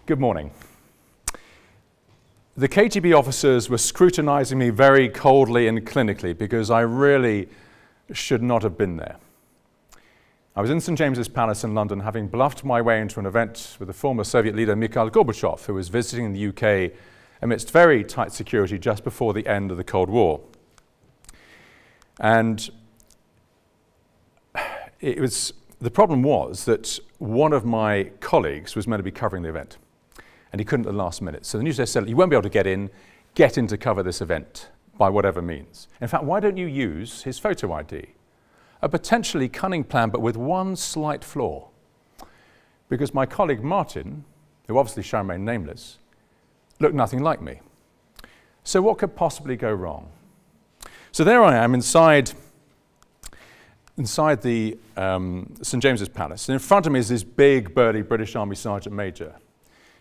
Good morning. The KGB officers were scrutinizing me very coldly and clinically because I really should not have been there. I was in St. James's Palace in London, having bluffed my way into an event with the former Soviet leader Mikhail Gorbachev, who was visiting the UK amidst very tight security just before the end of the Cold War. And the problem was that one of my colleagues was meant to be covering the event, and he couldn't at the last minute. So the newspaper said, you won't be able to get in to cover this event by whatever means. In fact, why don't you use his photo ID? A potentially cunning plan, but with one slight flaw. Because my colleague Martin, who obviously shall remain nameless, looked nothing like me. So what could possibly go wrong? So there I am inside the St. James's Palace, and in front of me is this big, burly British Army Sergeant Major.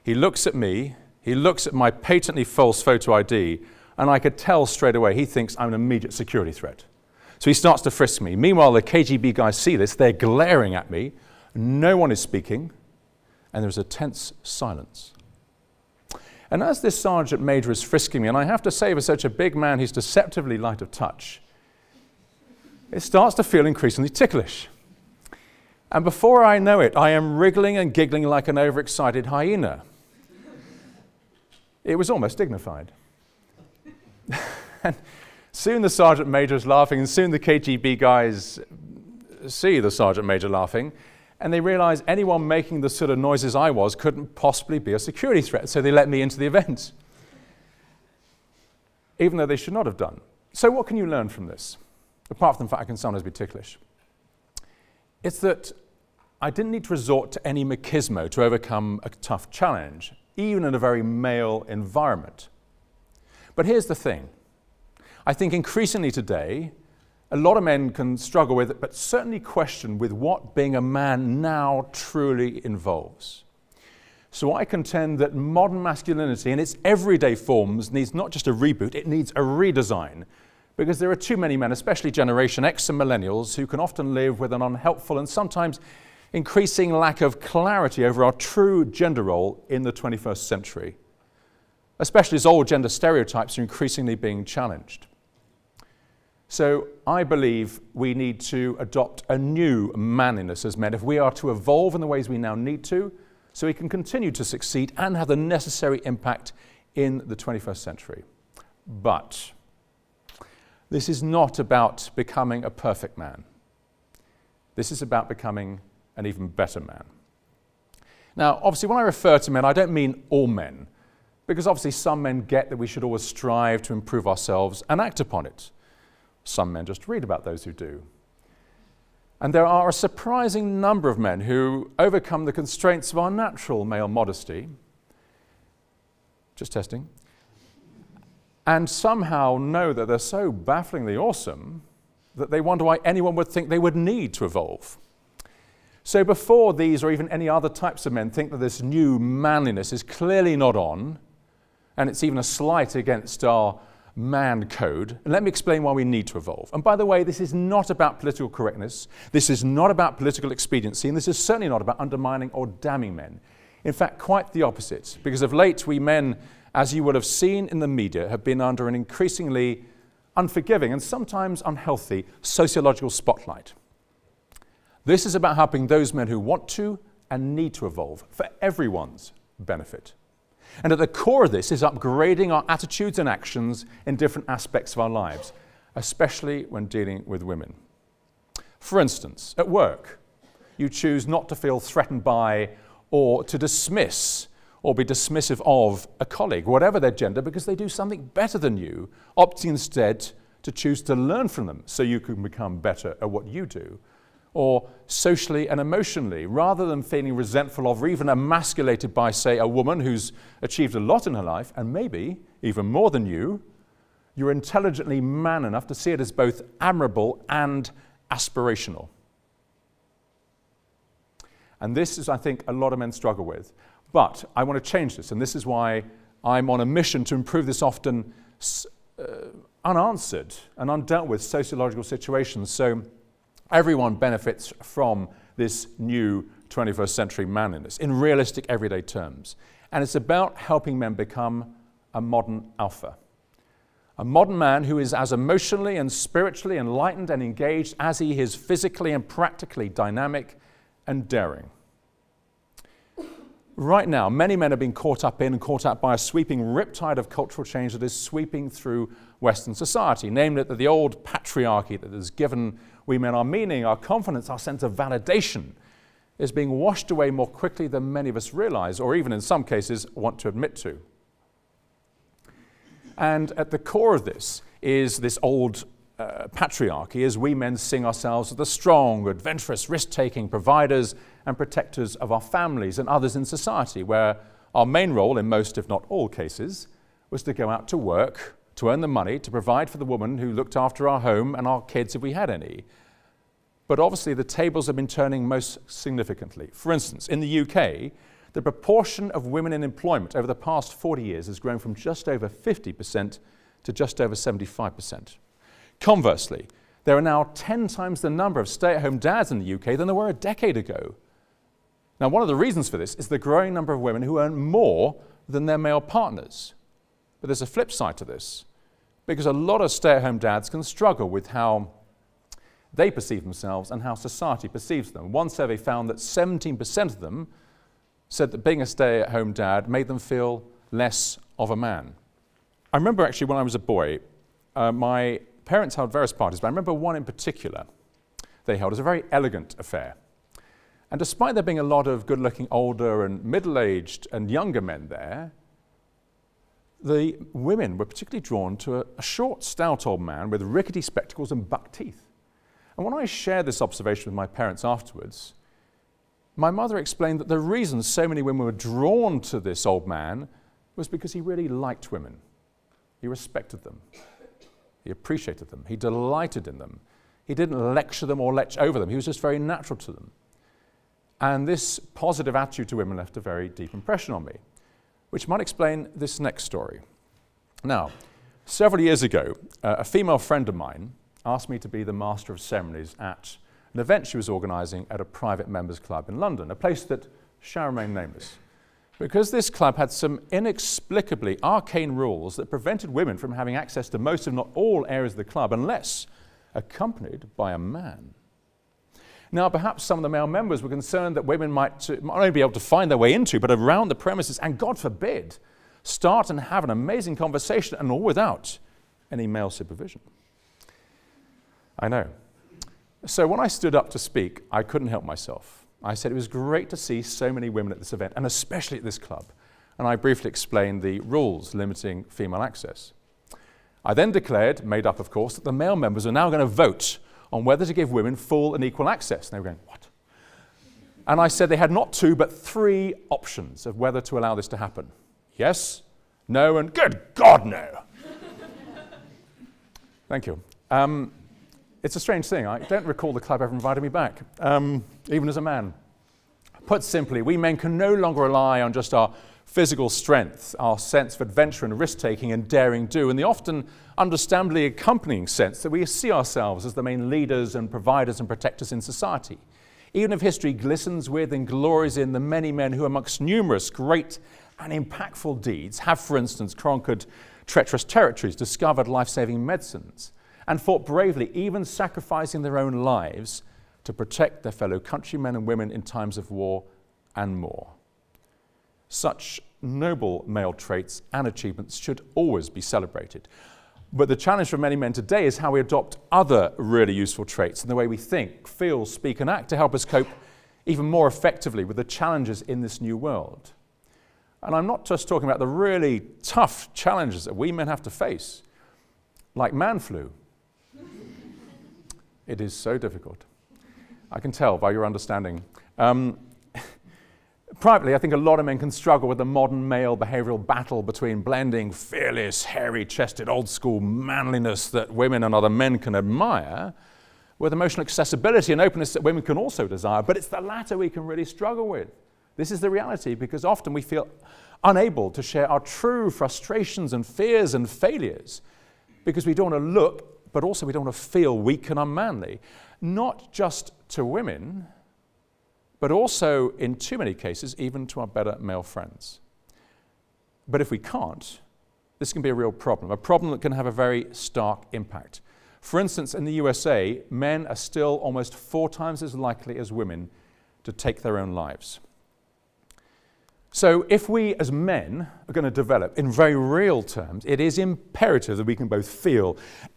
He looks at me, he looks at my patently false photo ID, and I could tell straight away he thinks I'm an immediate security threat. So he starts to frisk me. Meanwhile, the KGB guys see this, they're glaring at me, no one is speaking, and there's a tense silence. And as this Sergeant Major is frisking me, and I have to say for such a big man who's deceptively light of touch, it starts to feel increasingly ticklish. And before I know it, I am wriggling and giggling like an overexcited hyena. It was almost dignified. And soon the Sergeant Major is laughing, and soon the KGB guys see the Sergeant Major laughing, and they realize anyone making the sort of noises I was couldn't possibly be a security threat, so they let me into the event, even though they should not have done. So what can you learn from this? Apart from the fact I can sometimes be ticklish. It's that I didn't need to resort to any machismo to overcome a tough challenge, even in a very male environment. But here's the thing. I think increasingly today, a lot of men can struggle with it, but certainly question with what being a man now truly involves. So I contend that modern masculinity in its everyday forms needs not just a reboot, it needs a redesign. Because there are too many men, especially Generation X and millennials, who can often live with an unhelpful and sometimes increasing lack of clarity over our true gender role in the 21st century, especially as old gender stereotypes are increasingly being challenged. So I believe we need to adopt a new manliness as men if we are to evolve in the ways we now need to, so we can continue to succeed and have the necessary impact in the 21st century. But this is not about becoming a perfect man. This is about becoming an even better man. Now, obviously, when I refer to men, I don't mean all men, because obviously some men get that we should always strive to improve ourselves and act upon it. Some men just read about those who do. And there are a surprising number of men who overcome the constraints of our natural male modesty, just testing, and somehow know that they're so bafflingly awesome that they wonder why anyone would think they would need to evolve. So before these or even any other types of men think that this new manliness is clearly not on, and it's even a slight against our man code, let me explain why we need to evolve. And by the way, this is not about political correctness, this is not about political expediency, and this is certainly not about undermining or damning men. In fact, quite the opposite, because of late we men, as you will have seen in the media, have been under an increasingly unforgiving and sometimes unhealthy sociological spotlight. This is about helping those men who want to and need to evolve for everyone's benefit. And at the core of this is upgrading our attitudes and actions in different aspects of our lives, especially when dealing with women. For instance, at work, you choose not to feel threatened by or to dismiss or be dismissive of a colleague, whatever their gender, because they do something better than you, opting instead to choose to learn from them so you can become better at what you do. Or socially and emotionally, rather than feeling resentful of or even emasculated by, say, a woman who's achieved a lot in her life, and maybe even more than you, you're intelligently man enough to see it as both admirable and aspirational. And this is, I think, a lot of men struggle with. But I want to change this, and this is why I'm on a mission to improve this often unanswered and undealt with sociological situations. So everyone benefits from this new 21st century manliness in realistic everyday terms. and it's about helping men become a modern alpha. A modern man who is as emotionally and spiritually enlightened and engaged as he is physically and practically dynamic and daring. Right now, many men are being caught up in and caught up by a sweeping riptide of cultural change that is sweeping through Western society, namely that the old patriarchy that has given we men our meaning, our confidence, our sense of validation is being washed away more quickly than many of us realize, or even in some cases want to admit to. And at the core of this is this old patriarchy, as we men sing ourselves as the strong, adventurous, risk-taking providers and protectors of our families and others in society, where our main role in most, if not all cases, was to go out to work, to earn the money, to provide for the woman who looked after our home and our kids if we had any. But obviously the tables have been turning most significantly. For instance, in the UK, the proportion of women in employment over the past 40 years has grown from just over 50% to just over 75%. Conversely, there are now 10 times the number of stay-at-home dads in the UK than there were a decade ago. Now, one of the reasons for this is the growing number of women who earn more than their male partners. But there's a flip side to this, because a lot of stay-at-home dads can struggle with how they perceive themselves and how society perceives them. One survey found that 17% of them said that being a stay-at-home dad made them feel less of a man. I remember actually when I was a boy, my parents held various parties, but I remember one in particular they held. It was a very elegant affair. And despite there being a lot of good-looking older and middle-aged and younger men there, the women were particularly drawn to a short, stout old man with rickety spectacles and buck teeth. And when I shared this observation with my parents afterwards, my mother explained that the reason so many women were drawn to this old man was because he really liked women. He respected them. He appreciated them. He delighted in them. He didn't lecture them or lecture over them. He was just very natural to them. And this positive attitude to women left a very deep impression on me, which might explain this next story. Now, several years ago, a female friend of mine asked me to be the master of ceremonies at an event she was organizing at a private members club in London, a place that shall remain nameless, because this club had some inexplicably arcane rules that prevented women from having access to most, if not all, areas of the club unless accompanied by a man. Now, perhaps some of the male members were concerned that women might not only be able to find their way into, but around the premises, and God forbid, start and have an amazing conversation, and all without any male supervision. I know. So when I stood up to speak, I couldn't help myself. I said it was great to see so many women at this event, and especially at this club. And I briefly explained the rules limiting female access. I then declared, made up of course, that the male members are now going to vote on whether to give women full and equal access. And they were going, what? And I said they had not two, but three options of whether to allow this to happen. Yes, no, and good God, no. Thank you. It's a strange thing. I don't recall the club ever invited me back, even as a man. Put simply, we men can no longer rely on just our physical strength, our sense of adventure and risk-taking and daring do, and the often understandably accompanying sense that we see ourselves as the main leaders and providers and protectors in society. Even if history glistens with and glories in the many men who, amongst numerous great and impactful deeds, have, for instance, conquered treacherous territories, discovered life-saving medicines, and fought bravely, even sacrificing their own lives to protect their fellow countrymen and women in times of war and more. Such noble male traits and achievements should always be celebrated. But the challenge for many men today is how we adopt other really useful traits in the way we think, feel, speak, and act to help us cope even more effectively with the challenges in this new world. And I'm not just talking about the really tough challenges that we men have to face, like man flu. It is so difficult. I can tell by your understanding. Privately, I think a lot of men can struggle with the modern male behavioral battle between blending fearless, hairy-chested, old-school manliness that women and other men can admire with emotional accessibility and openness that women can also desire, but it's the latter we can really struggle with. This is the reality, because often we feel unable to share our true frustrations and fears and failures because we don't want to look, but also we don't want to feel weak and unmanly, not just to women, but also, in too many cases, even to our better male friends. But if we can't, this can be a real problem that can have a very stark impact. For instance, in the USA, men are still almost 4 times as likely as women to take their own lives. So if we as men are going to develop in very real terms, it is imperative that we can both feel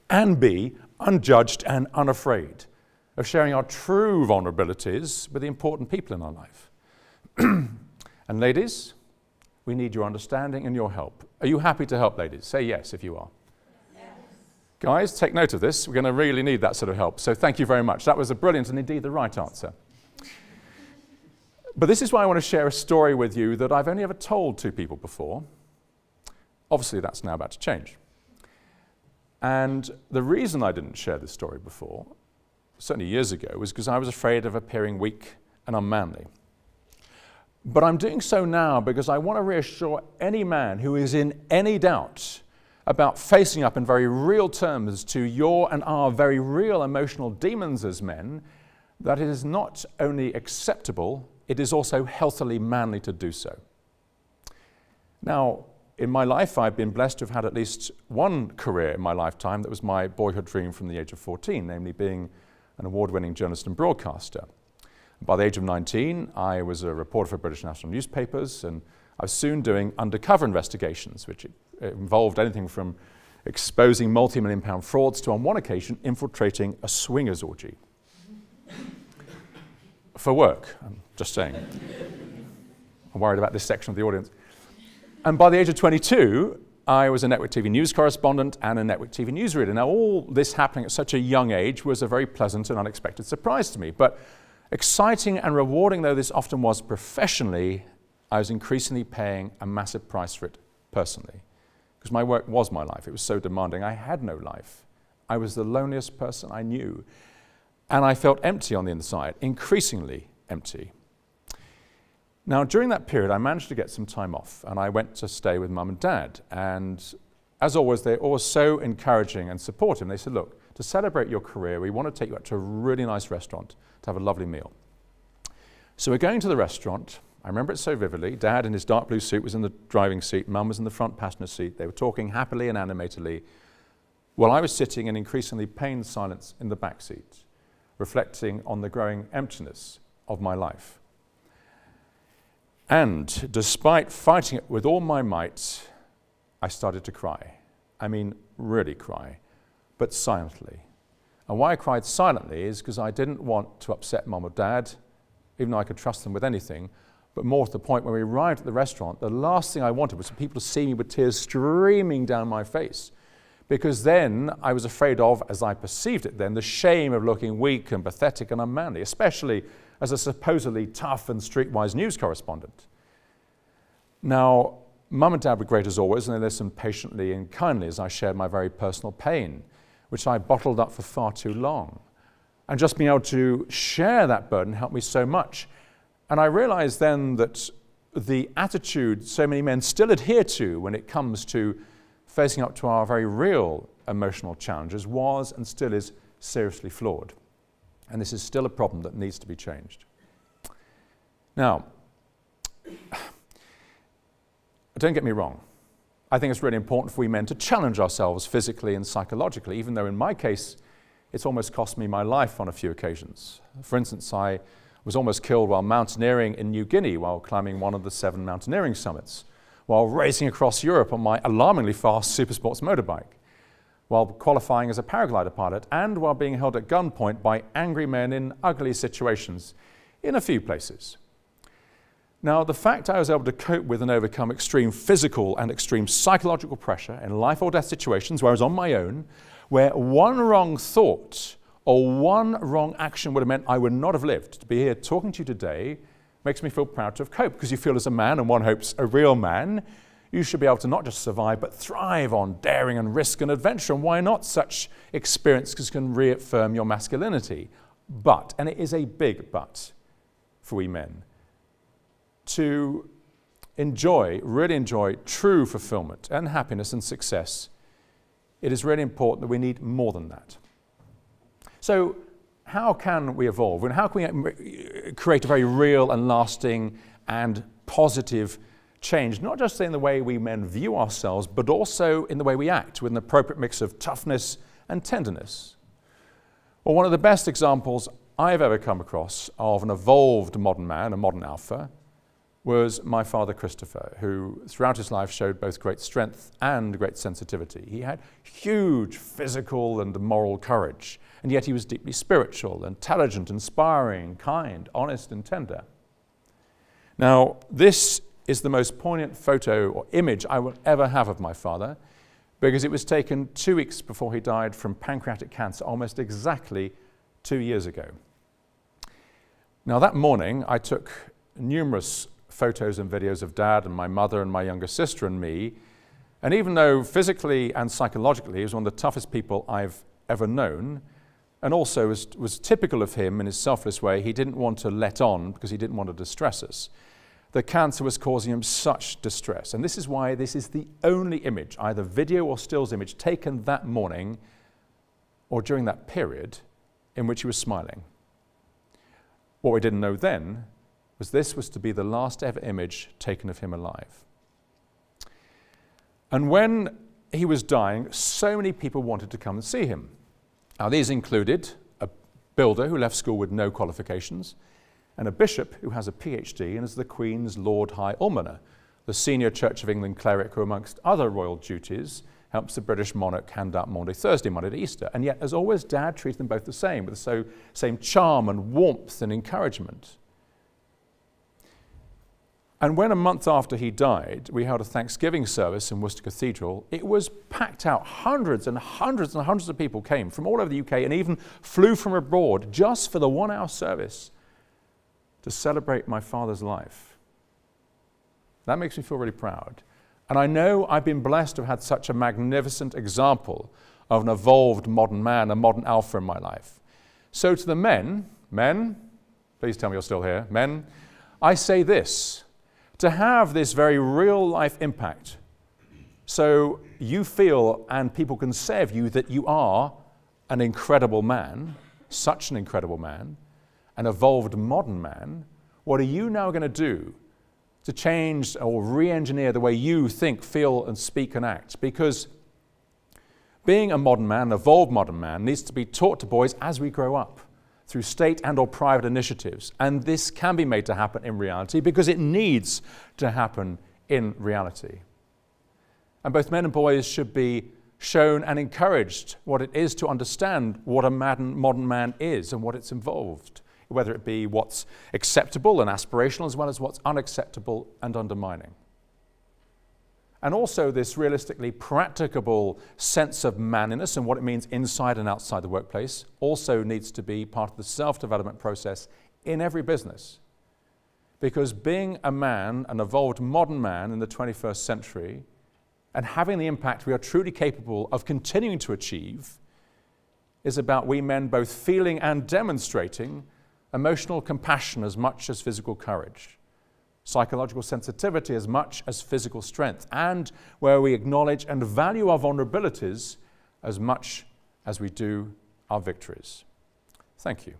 and be unjudged and unafraid of sharing our true vulnerabilities with the important people in our life. And ladies, we need your understanding and your help. Are you happy to help, ladies? Say yes if you are. Yes. Guys, take note of this. We're going to really need that sort of help. So thank you very much. That was a brilliant and indeed the right answer. But this is why I want to share a story with you that I've only ever told 2 people before. Obviously, that's now about to change. And the reason I didn't share this story before, certainly years ago, was because I was afraid of appearing weak and unmanly. But I'm doing so now because I want to reassure any man who is in any doubt about facing up in very real terms to your and our very real emotional demons as men, that it is not only acceptable, it is also healthily manly to do so. Now, in my life, I've been blessed to have had at least one career in my lifetime that was my boyhood dream from the age of 14, namely being an award-winning journalist and broadcaster. By the age of 19, I was a reporter for British national newspapers, and I was soon doing undercover investigations, which involved anything from exposing multi-million-pound frauds to, on one occasion, infiltrating a swingers orgy. For work, I'm just saying. I'm worried about this section of the audience. And by the age of 22, I was a network TV news correspondent and a network TV newsreader. Now, all this happening at such a young age was a very pleasant and unexpected surprise to me. But exciting and rewarding though this often was professionally, I was increasingly paying a massive price for it personally. Because my work was my life. It was so demanding. I had no life. I was the loneliest person I knew. And I felt empty on the inside, increasingly empty. Now, during that period, I managed to get some time off, and I went to stay with Mum and Dad. And as always, they're always so encouraging and supportive. They said, look, to celebrate your career, we want to take you out to a really nice restaurant to have a lovely meal. So we're going to the restaurant. I remember it so vividly. Dad in his dark blue suit was in the driving seat. Mum was in the front passenger seat. They were talking happily and animatedly, while I was sitting in increasingly pained silence in the back seat, reflecting on the growing emptiness of my life. And despite fighting it with all my might, I started to cry. I mean, really cry, but silently. And why I cried silently is because I didn't want to upset Mum or Dad, even though I could trust them with anything, but more to the point when we arrived at the restaurant, the last thing I wanted was for people to see me with tears streaming down my face. Because then I was afraid of, as I perceived it then, the shame of looking weak and pathetic and unmanly, especially as a supposedly tough and streetwise news correspondent. Now, Mum and Dad were great as always, and they listened patiently and kindly as I shared my very personal pain, which I bottled up for far too long. And just being able to share that burden helped me so much. And I realized then that the attitude so many men still adhere to when it comes to facing up to our very real emotional challenges was and still is seriously flawed. And this is still a problem that needs to be changed. Now, don't get me wrong. I think it's really important for we men to challenge ourselves physically and psychologically, even though in my case, it's almost cost me my life on a few occasions. For instance, I was almost killed while mountaineering in New Guinea while climbing one of the 7 mountaineering summits, while racing across Europe on my alarmingly fast supersports motorbike, while qualifying as a paraglider pilot, and while being held at gunpoint by angry men in ugly situations in a few places. Now, the fact I was able to cope with and overcome extreme physical and extreme psychological pressure in life or death situations where I was on my own, where one wrong thought or one wrong action would have meant I would not have lived. To be here talking to you today makes me feel proud to have coped, because you feel as a man, and one hopes a real man, you should be able to not just survive, but thrive on daring and risk and adventure. And why not? Such experiences can reaffirm your masculinity. But, and it is a big but for we men, to enjoy, really enjoy true fulfillment and happiness and success, it is really important that we need more than that. So how can we evolve? And how can we create a very real and lasting and positive change, not just in the way we men view ourselves, but also in the way we act, with an appropriate mix of toughness and tenderness. Well, one of the best examples I've ever come across of an evolved modern man, a modern alpha, was my father Christopher, who throughout his life showed both great strength and great sensitivity. He had huge physical and moral courage, and yet he was deeply spiritual, intelligent, inspiring, kind, honest, and tender. Now, this is the most poignant photo or image I will ever have of my father, because it was taken 2 weeks before he died from pancreatic cancer, almost exactly 2 years ago. Now, that morning, I took numerous photos and videos of Dad and my mother and my younger sister and me, and even though physically and psychologically he was one of the toughest people I've ever known, and also was typical of him in his selfless way, he didn't want to let on because he didn't want to distress us. The cancer was causing him such distress, and this is why this is the only image, either video or stills image, taken that morning or during that period in which he was smiling. What we didn't know then was this was to be the last ever image taken of him alive. And when he was dying, so many people wanted to come and see him. Now, these included a builder who left school with no qualifications, and a bishop who has a PhD and is the Queen's Lord High Almoner, the senior Church of England cleric who, amongst other royal duties, helps the British monarch hand out Maundy Thursday, Monday to Easter. And yet, as always, Dad treated them both the same, with the same charm and warmth and encouragement. And when a month after he died, we held a Thanksgiving service in Worcester Cathedral, it was packed out. Hundreds and hundreds and hundreds of people came from all over the UK and even flew from abroad just for the 1-hour service to celebrate my father's life. That makes me feel really proud. And I know I've been blessed to have had such a magnificent example of an evolved modern man, a modern alpha in my life. So to the men, please tell me you're still here, men, I say this: to have this very real life impact, so you feel and people can say of you that you are an incredible man, such an incredible man, an evolved modern man, what are you now going to do to change or re-engineer the way you think, feel, and speak and act? Because being a modern man, an evolved modern man, needs to be taught to boys as we grow up through state and or private initiatives. And this can be made to happen in reality because it needs to happen in reality. And both men and boys should be shown and encouraged what it is to understand what a modern man is and what it's involved, whether it be what's acceptable and aspirational as well as what's unacceptable and undermining. And also this realistically practicable sense of manliness and what it means inside and outside the workplace also needs to be part of the self-development process in every business. Because being a man, an evolved modern man in the 21st century, and having the impact we are truly capable of continuing to achieve is about we men both feeling and demonstrating emotional compassion as much as physical courage, psychological sensitivity as much as physical strength, and where we acknowledge and value our vulnerabilities as much as we do our victories. Thank you.